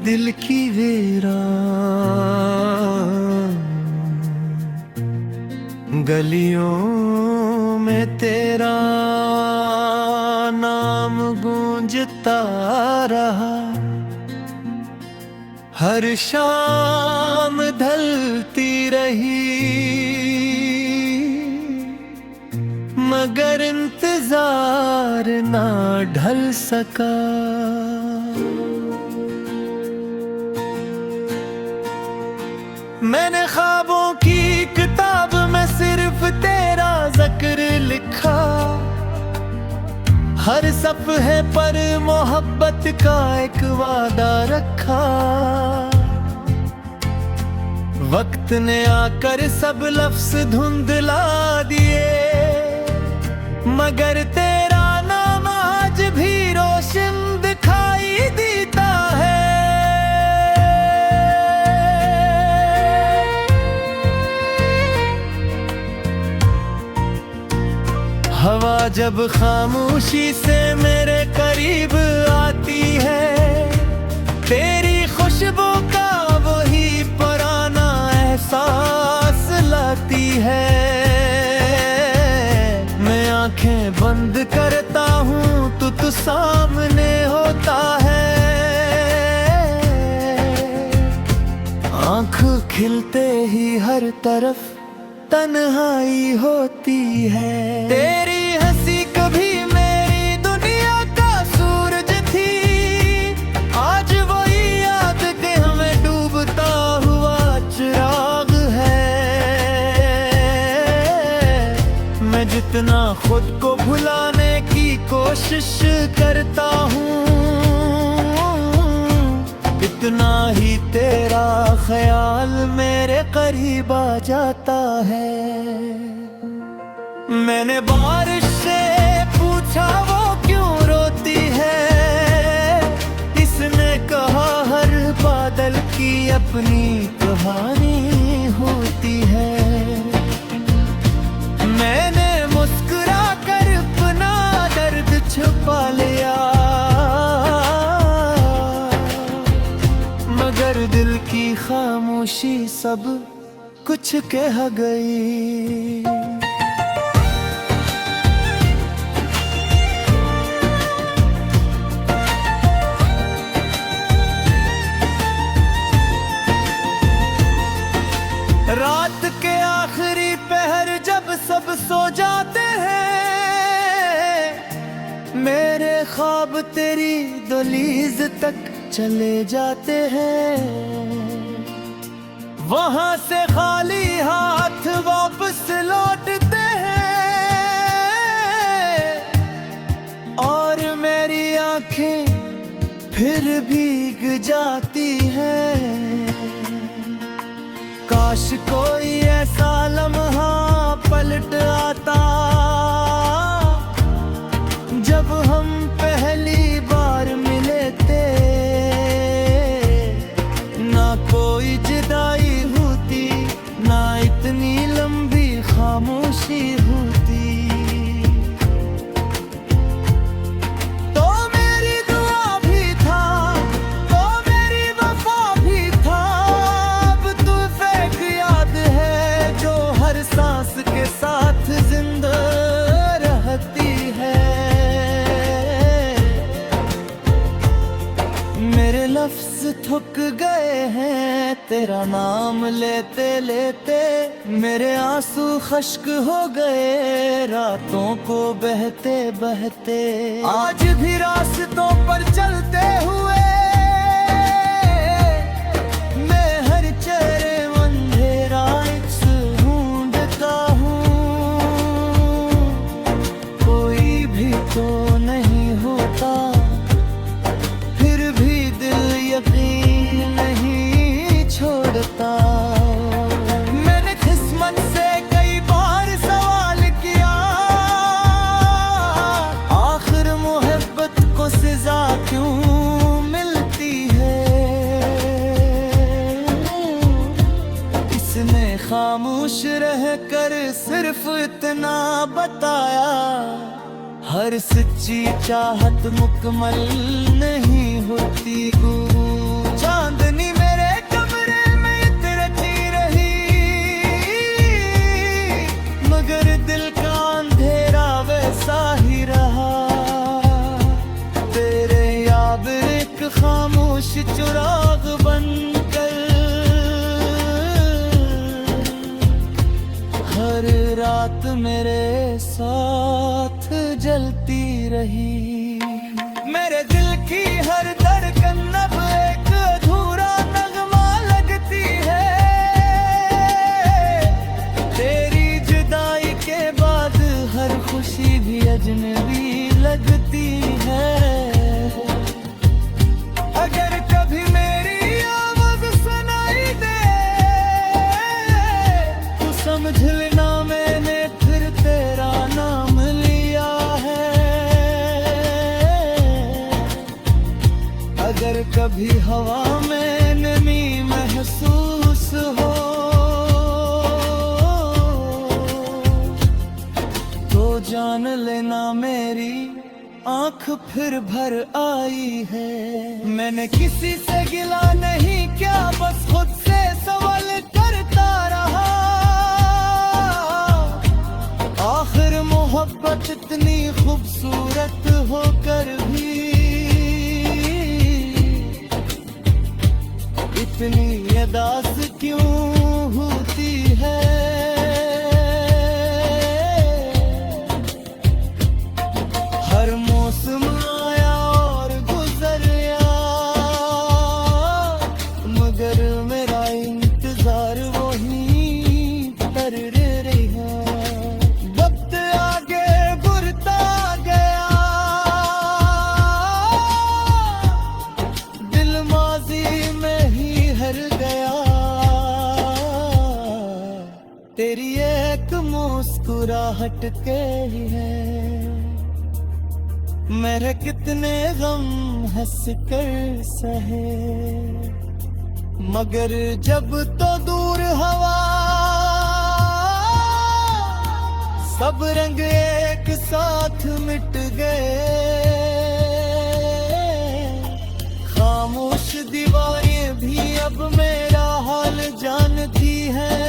दिल की वीरान गलियों में तेरा नाम गूंजता रहा। हर शाम ढलती रही मगर इंतजार ना ढल सका। मैंने ख्वाबों की किताब में सिर्फ तेरा जिक्र लिखा। हर सफ़हे पर मोहब्बत का एक वादा रखा। वक्त ने आकर सब लफ्ज़ धुंधला दिए मगर तेरा नाम आज भी रोशन दिखाई देता है। हवा जब खामोशी से मेरे करीब आती है तेरी खुशबू का वही पुराना एहसास लाती है। मैं आंखें बंद करता हूँ तो सामने होता है। आंख खिलते ही हर तरफ तन्हाई होती है। तेरी हंसी कभी मेरी दुनिया का सूरज थी। आज वही याद के हमें डूबता हुआ चिराग है। मैं जितना खुद को भुलाने की कोशिश करता हूँ इतना ही तेरा ख्याल मेरे करीब आ जाता है। मैंने बारिश से पूछा वो क्यों रोती है। इसने कहा हर बादल की अपनी कहानी होती है। मैंने मुस्कुरा कर अपना दर्द छुपा लिया मगर दिल की खामोशी सब कुछ कह गई। रात के आखिरी पहर जब सब सो जाते हैं मेरे ख्वाब तेरी दहलीज तक चले जाते हैं। वहां से खाली हाथ वापस लौटते हैं और मेरी आंखें फिर भीग जाती हैं। काश कोई ऐसा लम्हा पलट आता जब हम पहली बार मिले थे। ना कोई जुदाई होती ना इतनी लंबी खामोशी होती। तो मेरी दुआ भी था तो मेरी वफा भी था। अब तू फेंक याद है जो हर सांस के साथ जिंदा रहती है। मेरे लफ्ज थक गए हैं तेरा नाम लेते लेते। मेरे आंसू खश्क हो गए रातों को बहते बहते। आज भी रास्तों पर चलते हुए मैं हर चेहरे अंधेरा ढूंढता हूँ। कोई भी तो नहीं होता फिर भी दिल यकीन नहीं छोड़ता। मैंने किस्मत से कई बार सवाल किया आखिर मोहब्बत को सजा क्यों मिलती है। इसने खामोश रहकर सिर्फ इतना बताया हर सच्ची चाहत मुकम्मल नहीं होती। चिराग बनकर हर रात मेरे साथ जलती रही। मेरे दिल की हर धड़कन अब एक अधूरा नगमा लगती है। तेरी जुदाई के बाद हर खुशी भी अजनबी लगती है। अगर कभी मेरी आवाज सुनाई दे तो समझ लेना मैंने फिर तेरा नाम लिया है। अगर कभी हवा में नमी महसूस हो तो जान लेना मेरी आँख फिर भर आई है। मैंने किसी से गिला नहीं क्या, बस खुद से सवाल करता रहा। आखिर मोहब्बत इतनी खूबसूरत होकर भी इतनी अदास क्यों होती है। हर मौसम आया और गुजर गया, मगर मेरा इंतजार वही कर रहा। वक्त आगे बढ़ता गया, दिल माजी में ही हर गया। तेरी एक मुस्कुराहट के ही है मेरे कितने गम हंस कर सहे। मगर जब तो दूर हवा सब रंग एक साथ मिट गए। खामोश दीवारें भी अब मेरा हाल जानती हैं।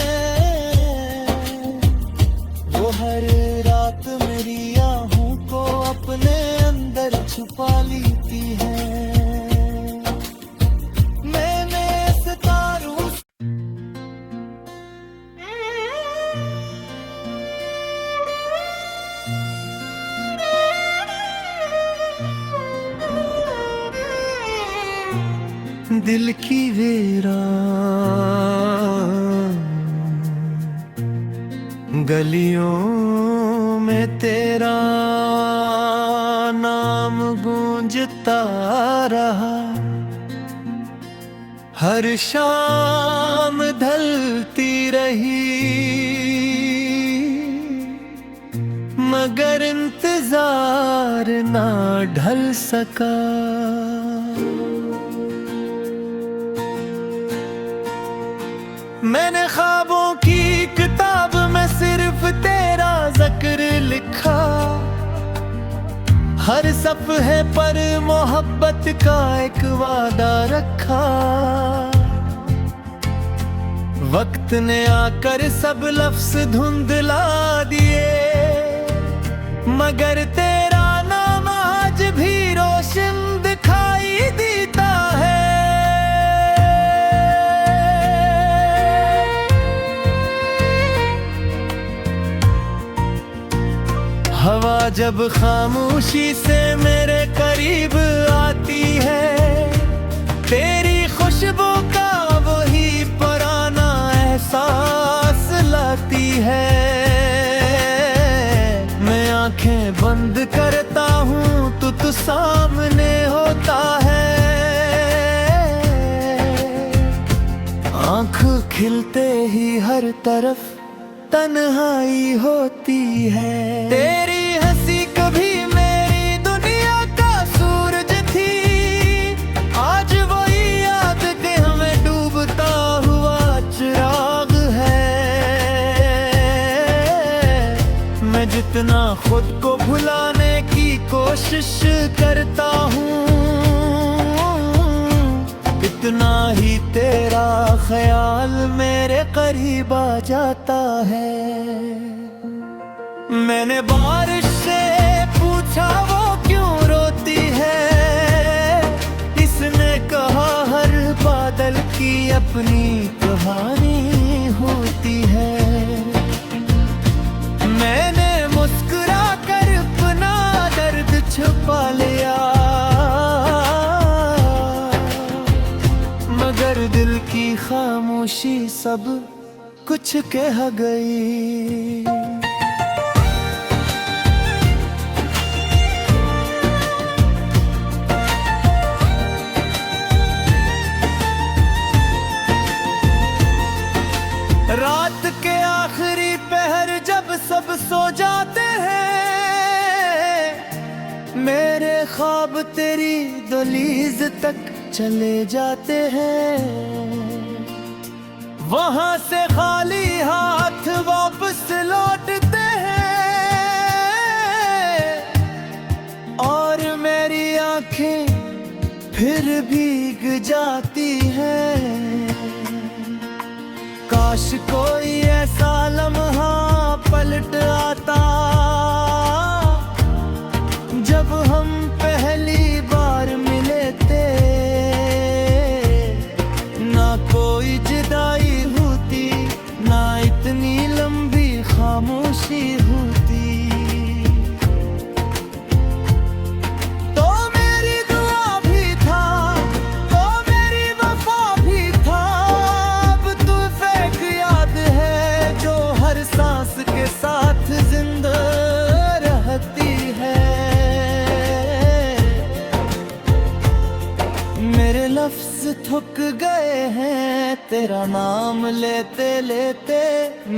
वो हर रात मेरी आहों को अपने अंदर छुपा लेती है। मैंने सितारों दिल की वीरान गलियों में तेरा नाम गूंजता रहा। हर शाम ढलती रही मगर इंतजार ना ढल सका। मैंने ख्वाबों की किताब में सिर्फ तेरा जिक्र लिखा। हर सफ़हे पर मोहब्बत का एक वादा रखा। वक्त ने आकर सब लफ्ज़ धुंधला दिए मगर तेरा नाम आज भी रोशन दिखाई देता है। हवा जब खामोशी से मेरे करीब आती है तेरी खुशबू का वही पुराना एहसास लाती है। मैं आंखें बंद करता हूँ तो सामने होता है। आंख खिलते ही हर तरफ तन्हाई होती है। तेरी हंसी कभी मेरी दुनिया का सूरज थी, आज वही याद के हमें डूबता हुआ चिराग है। मैं जितना खुद को भुलाने की कोशिश करता हूँ इतना ही तेरा ख्याल मेरे करीब आ जाता है। मैंने बारिश से पूछा वो क्यों रोती है, इसने कहा की अपनी कहानी होती है। मैंने मुस्कुरा कर अपना दर्द छुपा लिया, मगर दिल की खामोशी सब कुछ कह गई। रात के आखिरी पहर जब सब सो जाते हैं, मेरे ख्वाब तेरी दहलीज तक चले जाते हैं। वहां से खाली हाथ वापस लौटते हैं, और मेरी आंखें फिर भीग जाती हैं। काश कोई ऐसा लम्हा पलट आता जब हम पहली बार मिले थे। ना कोई जुदाई होती, ना इतनी लंबी खामोशी होती। तो मेरी दुआ भी था, तो मेरी वफा भी था। अब तू फेंक याद है जो हर सांस के साथ जिंदा रहती है। मेरे लफ्ज थक गए हैं तेरा नाम लेते लेते,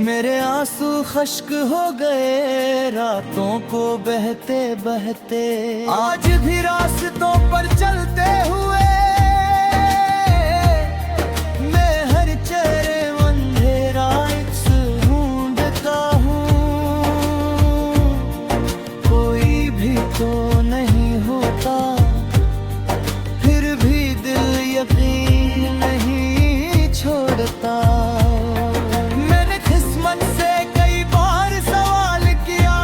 मेरे आंसू खश्क हो गए रातों को बहते बहते। आज भी रास्तों पर चलते हुए मैं हर चेहरे अंधेरा ढूंढता हूँ। कोई भी तो नहीं होता, फिर भी दिल यकीन नहीं छोड़ता। मैंने किस्मत से कई बार सवाल किया,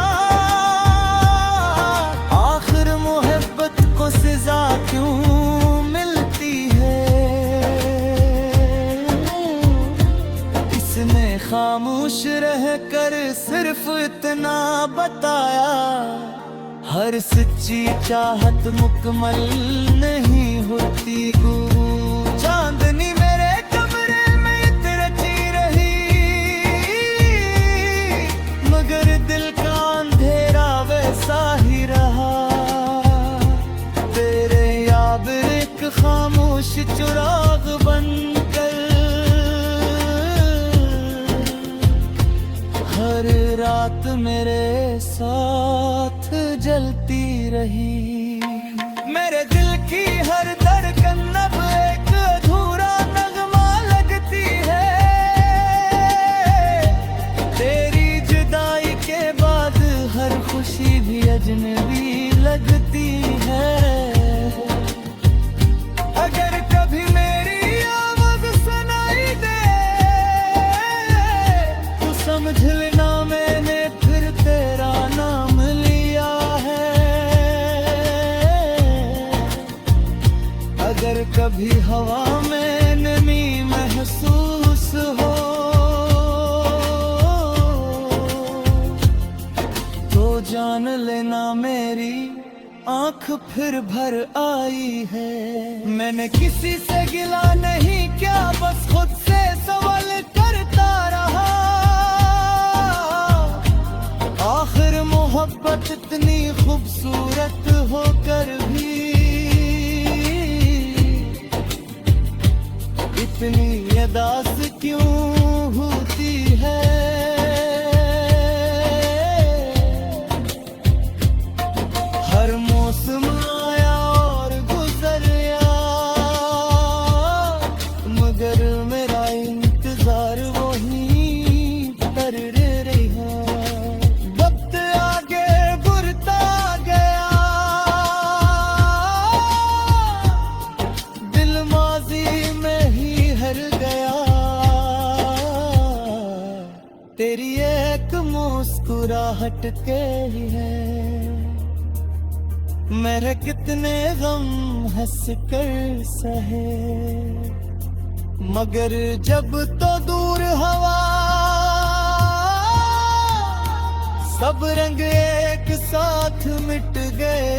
आखिर मोहब्बत को सजा क्यों मिलती है। इसने खामोश रहकर सिर्फ इतना बताया, हर सच्ची चाहत मुकम्मल नहीं होती। चांदनी मेरे कमरे में रची रही, मगर दिल का अंधेरा वैसा ही रहा। तेरे याद एक खामोश चिराग बनकर हर रात मेरे साथ जलती रही। मेरे दिल की हर धड़कन अब एक अधूरा नगमा लगती है। तेरी जुदाई के बाद हर खुशी भी अजनबी लगती है। अगर कभी मेरी आवाज सुनाई दे तो समझ लेना मैंने फिर तेरा नाम लिया है। अगर कभी हवा में नमी महसूस हो तो जान लेना मेरी आंख फिर भर आई है। मैंने किसी से गिला नहीं क्या, बस खुद से सवाल करता रहा। आखिर मोहब्बत इतनी खूबसूरत होकर भी इतनी अदास क्यों होती है। हर मौसम आया और गुजर गया, मगर मेरा इंतजार वही कर रहा। वक्त आगे बढ़ता गया, दिल माजी में ही हर गया। तेरी एक मुस्कुराहट के ही है मेरे कितने गम हंस कर सहे। मगर जब तो दूर हवा सब रंग एक साथ मिट गए।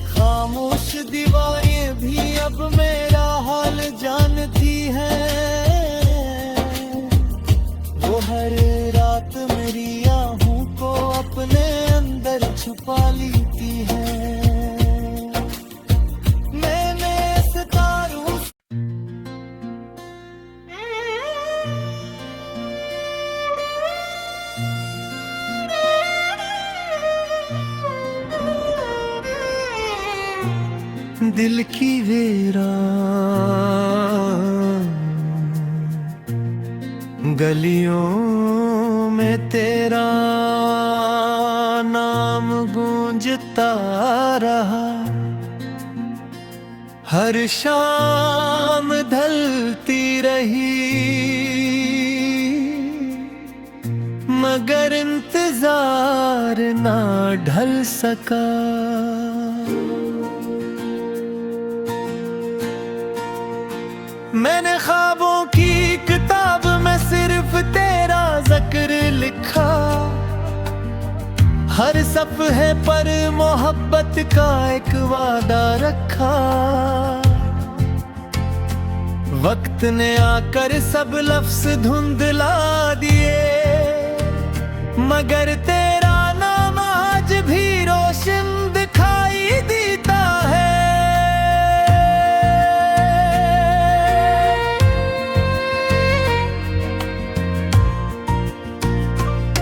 खामोश दीवारें भी अब मेरा हाल जानती हैं। वो हर रात मेरी आहों को अपने अंदर छुपा लेती है। दिल की वीरान गलियों में तेरा नाम गूंजता रहा। हर शाम ढलती रही मगर इंतजार ना ढल सका। मैंने ख्वाबों की किताब में सिर्फ तेरा जिक्र लिखा। हर सफ़हे पर मोहब्बत का एक वादा रखा। वक्त ने आकर सब लफ्ज़ धुंधला दिए मगर तेरा नाम आज भी रोशन दिखाई देता है।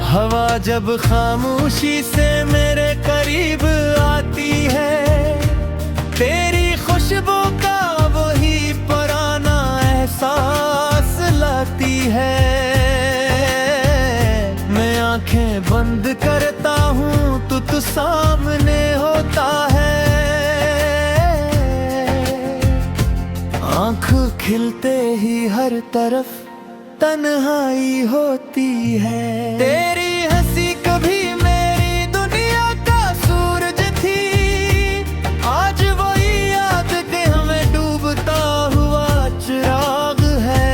हवा जब खामोशी से मेरे करीब आती है तेरी खुशबू का वही पुराना एहसास लाती है। मैं आंखें बंद करता हूँ तो सामने होता है। आंख खिलते ही हर तरफ तन्हाई होती है। तेरी हंसी कभी मेरी दुनिया का सूरज थी। आज वही याद के हमें डूबता हुआ चिराग है।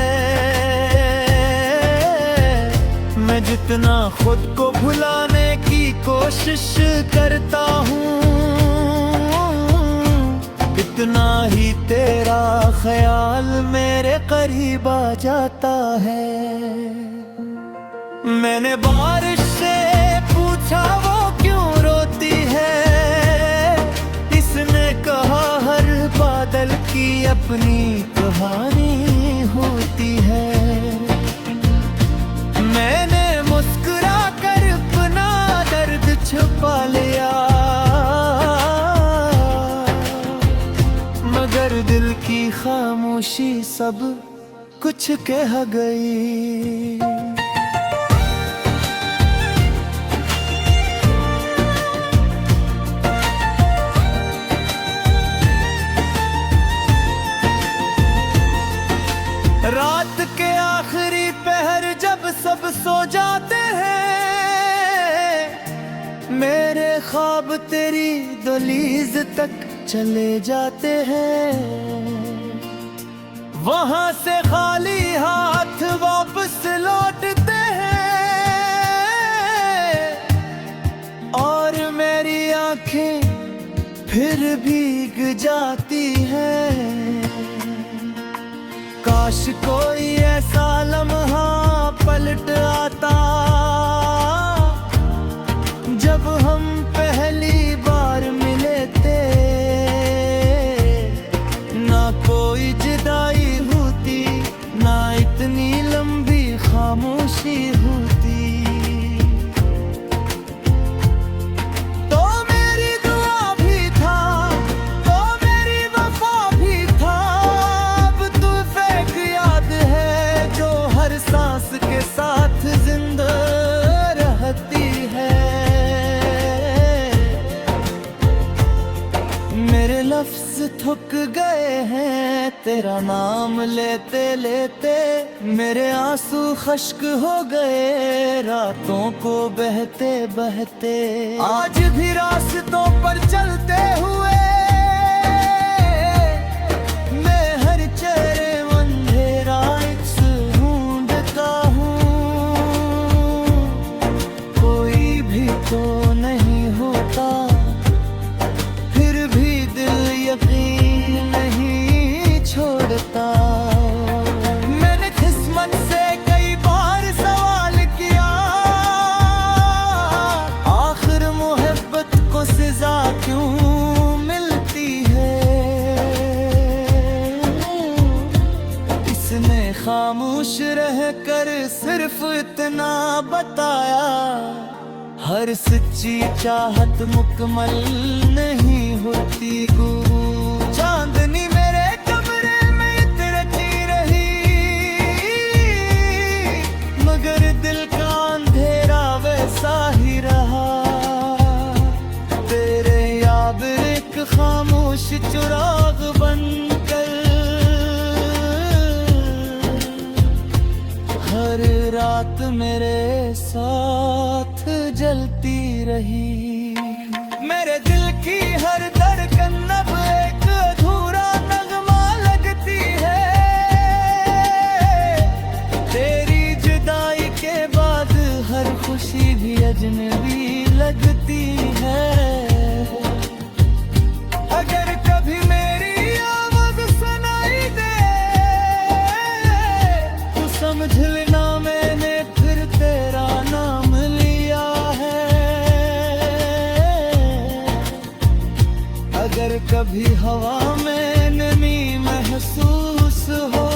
मैं जितना खुद को भुलाने की कोशिश करता हूँ इतना ही तेरा ख्याल मेरे करीब आ जाता है। मैंने बारिश से पूछा वो क्यों रोती है। इसने कहा हर बादल की अपनी कहानी होती है। मैंने मुस्कुरा कर अपना दर्द छुपा लिया मगर दिल की खामोशी सब कुछ कह गई। रात के आखिरी पहर जब सब सो जाते हैं मेरे ख्वाब तेरी दहलीज तक चले जाते हैं। वहां से खाली हाथ वापस लौटते हैं और मेरी आंखें फिर भीग जाती हैं। काश कोई ऐसा लम्हा पलट आता जब हम पहली बार मिले थे। ना कोई जुदाई होती ना इतनी लंबी खामोशी होती। तो मेरी दुआ भी था तो मेरी वफा भी था। अब तू फेंक याद है जो हर सांस के साथ जिंदा रहती है। मेरे लफ्ज थक गए हैं तेरा नाम लेते लेते। मेरे आंसू खश्क हो गए रातों को बहते बहते। आज भी रास्तों पर चलते हुए उसने खामोश रहकर सिर्फ इतना बताया, हर सच्ची चाहत मुकम्मल नहीं होती गो। चांदनी मेरे कमरे में इतरती रही, मगर दिल का अंधेरा वैसा ही रहा। तेरे याद एक खामोश चिराग बनकर हर रात मेरे साथ जलती रही। मेरे दिल की हर धड़कन अब एक अधूरा नगमा लगती है। तेरी जुदाई के बाद हर खुशी भी अजनबी लगती है। अगर कभी मेरी आवाज सुनाई दे तो समझ लेना मैंने फिर तेरा नाम लिया है। अगर कभी हवा में नमी महसूस हो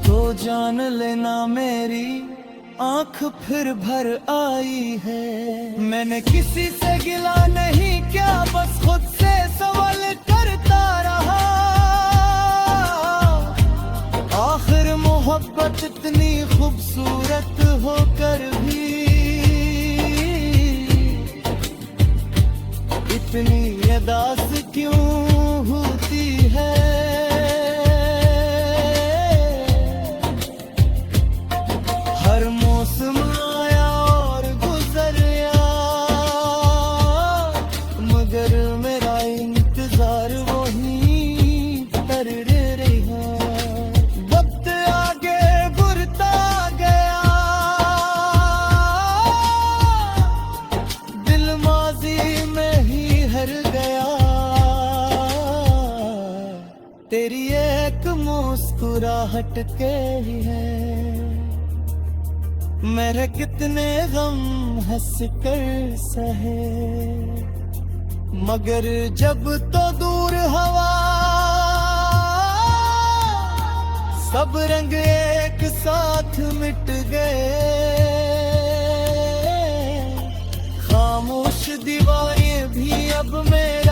तो जान लेना मेरी आंख फिर भर आई है। मैंने किसी से गिला नहीं क्या, बस खुद से सवाल करता रहा। आखिर मोहब्बत इतनी खूबसूरत होकर भी इतनी अदास क्यों होती है। हर मौसम आया और गुजर गया, मगर मेरा इंतजार वही कर रहा। वक्त आगे बढ़ता गया, दिल माजी में ही हर गया। तेरी एक मुस्कुराहट के ही है मेरे कितने गम हंस कर सहे। मगर जब तो दूर हवा सब रंग एक साथ मिट गए। खामोश दीवारें भी अब मेरे